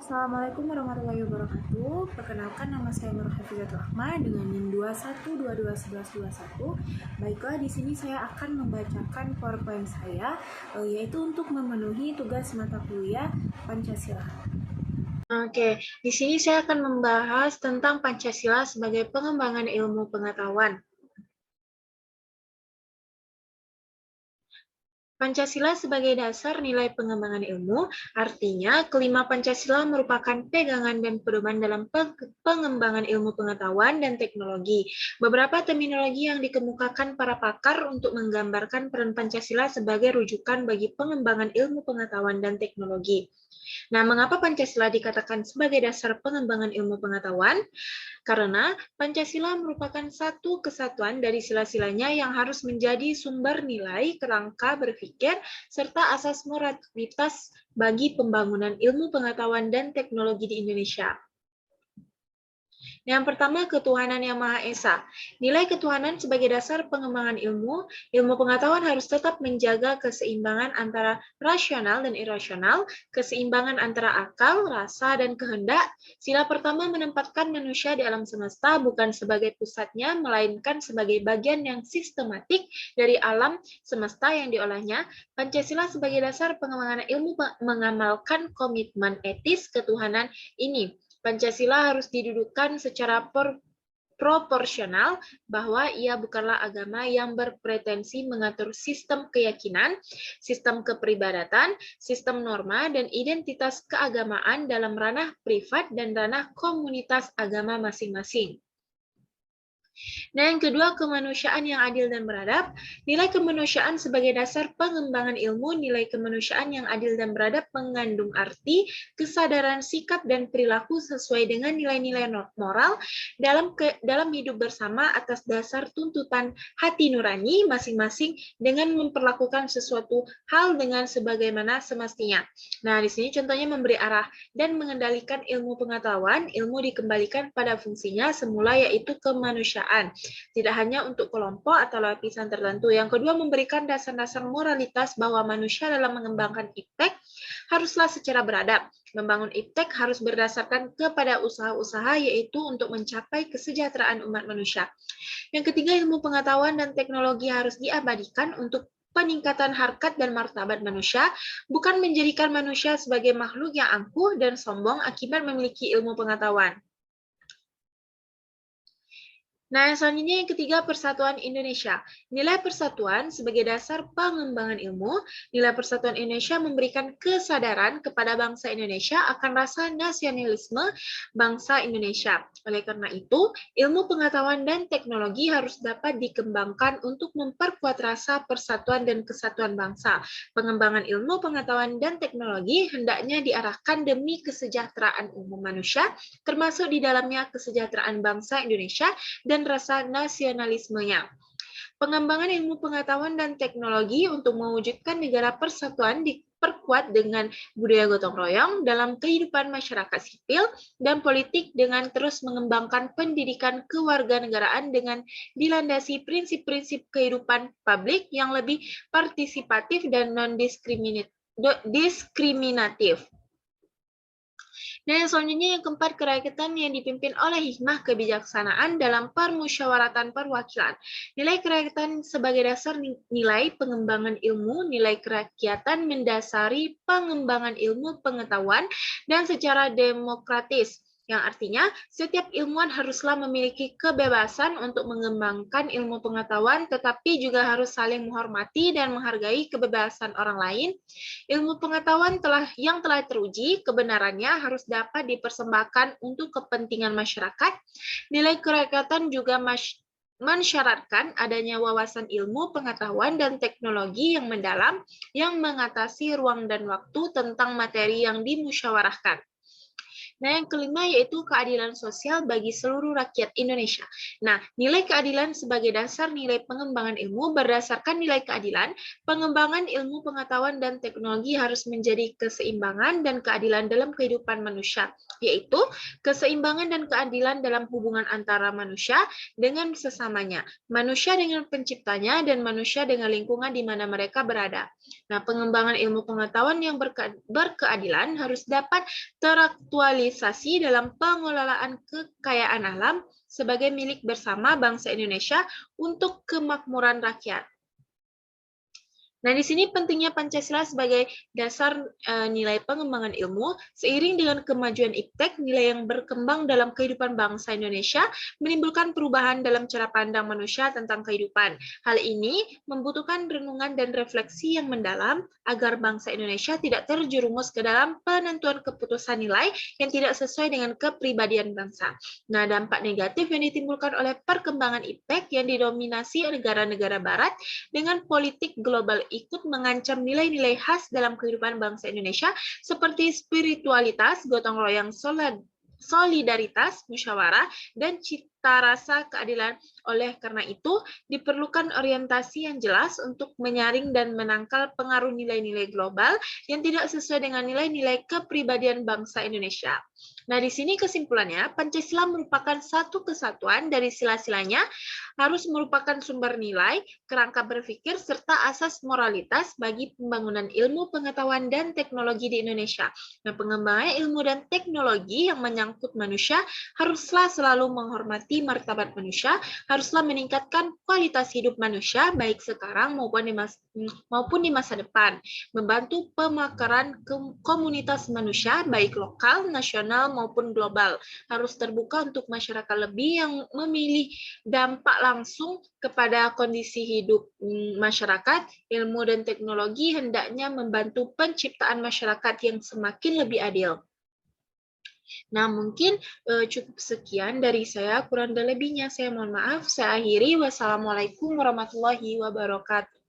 Assalamualaikum warahmatullahi wabarakatuh. Perkenalkan, nama saya Nur Hafizatul Rahma dengan NIM 21221121. Baiklah, di sini saya akan membacakan PowerPoint saya, yaitu untuk memenuhi tugas mata kuliah Pancasila. Oke, di sini saya akan membahas tentang Pancasila sebagai pengembangan ilmu pengetahuan. Pancasila sebagai dasar nilai pengembangan ilmu, artinya kelima Pancasila merupakan pegangan dan pedoman dalam pengembangan ilmu pengetahuan dan teknologi. Beberapa terminologi yang dikemukakan para pakar untuk menggambarkan peran Pancasila sebagai rujukan bagi pengembangan ilmu pengetahuan dan teknologi. Nah, mengapa Pancasila dikatakan sebagai dasar pengembangan ilmu pengetahuan? Karena Pancasila merupakan satu kesatuan dari sila-silanya yang harus menjadi sumber nilai, kerangka berpikir, serta asas moralitas bagi pembangunan ilmu pengetahuan dan teknologi di Indonesia. Yang pertama, ketuhanan yang Maha Esa. Nilai ketuhanan sebagai dasar pengembangan ilmu pengetahuan harus tetap menjaga keseimbangan antara rasional dan irasional, keseimbangan antara akal, rasa, dan kehendak. Sila pertama menempatkan manusia di alam semesta bukan sebagai pusatnya, melainkan sebagai bagian yang sistematik dari alam semesta yang diolahnya. Pancasila sebagai dasar pengembangan ilmu mengamalkan komitmen etis ketuhanan ini. Pancasila harus didudukkan secara proporsional bahwa ia bukanlah agama yang berpretensi mengatur sistem keyakinan, sistem kepribadatan, sistem norma, dan identitas keagamaan dalam ranah privat dan ranah komunitas agama masing-masing. Nah, yang kedua, kemanusiaan yang adil dan beradab. Nilai kemanusiaan sebagai dasar pengembangan ilmu, nilai kemanusiaan yang adil dan beradab mengandung arti, kesadaran, sikap, dan perilaku sesuai dengan nilai-nilai moral dalam hidup bersama atas dasar tuntutan hati nurani masing-masing dengan memperlakukan sesuatu hal dengan sebagaimana semestinya. Nah, di sini contohnya memberi arah dan mengendalikan ilmu pengetahuan, ilmu dikembalikan pada fungsinya semula yaitu kemanusiaan. Tidak hanya untuk kelompok atau lapisan tertentu. Yang kedua, memberikan dasar-dasar moralitas bahwa manusia dalam mengembangkan iptek haruslah secara beradab. Membangun iptek harus berdasarkan kepada usaha-usaha yaitu untuk mencapai kesejahteraan umat manusia. Yang ketiga, ilmu pengetahuan dan teknologi harus diabadikan untuk peningkatan harkat dan martabat manusia, bukan menjadikan manusia sebagai makhluk yang angkuh dan sombong akibat memiliki ilmu pengetahuan. Nah, selanjutnya yang ketiga, persatuan Indonesia. Nilai persatuan sebagai dasar pengembangan ilmu, nilai persatuan Indonesia memberikan kesadaran kepada bangsa Indonesia akan rasa nasionalisme bangsa Indonesia. Oleh karena itu, ilmu pengetahuan dan teknologi harus dapat dikembangkan untuk memperkuat rasa persatuan dan kesatuan bangsa. Pengembangan ilmu pengetahuan dan teknologi hendaknya diarahkan demi kesejahteraan umum manusia, termasuk di dalamnya kesejahteraan bangsa Indonesia dan rasa nasionalismenya. Pengembangan ilmu pengetahuan dan teknologi untuk mewujudkan negara persatuan diperkuat dengan budaya gotong royong dalam kehidupan masyarakat sipil dan politik dengan terus mengembangkan pendidikan kewarganegaraan dengan dilandasi prinsip-prinsip kehidupan publik yang lebih partisipatif dan non-diskriminatif. Dan selanjutnya yang keempat, kerakyatan yang dipimpin oleh hikmah kebijaksanaan dalam permusyawaratan perwakilan. Nilai kerakyatan sebagai dasar nilai pengembangan ilmu, nilai kerakyatan mendasari pengembangan ilmu pengetahuan dan secara demokratis. Yang artinya, setiap ilmuwan haruslah memiliki kebebasan untuk mengembangkan ilmu pengetahuan, tetapi juga harus saling menghormati dan menghargai kebebasan orang lain. Ilmu pengetahuan yang telah teruji, kebenarannya harus dapat dipersembahkan untuk kepentingan masyarakat. Nilai kerakyatan juga mensyaratkan adanya wawasan ilmu, pengetahuan, dan teknologi yang mendalam yang mengatasi ruang dan waktu tentang materi yang dimusyawarahkan. Nah, yang kelima yaitu keadilan sosial bagi seluruh rakyat Indonesia. Nah, nilai keadilan sebagai dasar nilai pengembangan ilmu. Berdasarkan nilai keadilan, pengembangan ilmu pengetahuan dan teknologi harus menjadi keseimbangan dan keadilan dalam kehidupan manusia, yaitu keseimbangan dan keadilan dalam hubungan antara manusia dengan sesamanya, manusia dengan penciptanya, dan manusia dengan lingkungan di mana mereka berada. Nah, pengembangan ilmu pengetahuan yang berkeadilan harus dapat teraktualisasi dalam pengelolaan kekayaan alam sebagai milik bersama bangsa Indonesia untuk kemakmuran rakyat. Nah, di sini pentingnya Pancasila sebagai dasar nilai pengembangan ilmu. Seiring dengan kemajuan iptek, nilai yang berkembang dalam kehidupan bangsa Indonesia menimbulkan perubahan dalam cara pandang manusia tentang kehidupan. Hal ini membutuhkan renungan dan refleksi yang mendalam agar bangsa Indonesia tidak terjerumus ke dalam penentuan keputusan nilai yang tidak sesuai dengan kepribadian bangsa. Nah, dampak negatif yang ditimbulkan oleh perkembangan iptek yang didominasi negara-negara barat dengan politik global ikut mengancam nilai-nilai khas dalam kehidupan bangsa Indonesia seperti spiritualitas, gotong royong, solidaritas, musyawarah, dan cita rasa keadilan. Oleh karena itu, diperlukan orientasi yang jelas untuk menyaring dan menangkal pengaruh nilai-nilai global yang tidak sesuai dengan nilai-nilai kepribadian bangsa Indonesia. Nah, di sini kesimpulannya, Pancasila merupakan satu kesatuan dari sila-silanya, harus merupakan sumber nilai, kerangka berpikir, serta asas moralitas bagi pembangunan ilmu, pengetahuan, dan teknologi di Indonesia. Nah, pengembangan ilmu dan teknologi yang menyangkut manusia haruslah selalu menghormati martabat manusia, haruslah meningkatkan kualitas hidup manusia, baik sekarang maupun di masa depan, membantu pemekaran komunitas manusia, baik lokal, nasional, maupun global, harus terbuka untuk masyarakat lebih yang memilih dampak langsung kepada kondisi hidup masyarakat. Ilmu dan teknologi hendaknya membantu penciptaan masyarakat yang semakin lebih adil. Nah, mungkin cukup sekian dari saya, kurang dan lebihnya saya mohon maaf. Saya akhiri. Wassalamualaikum warahmatullahi wabarakatuh.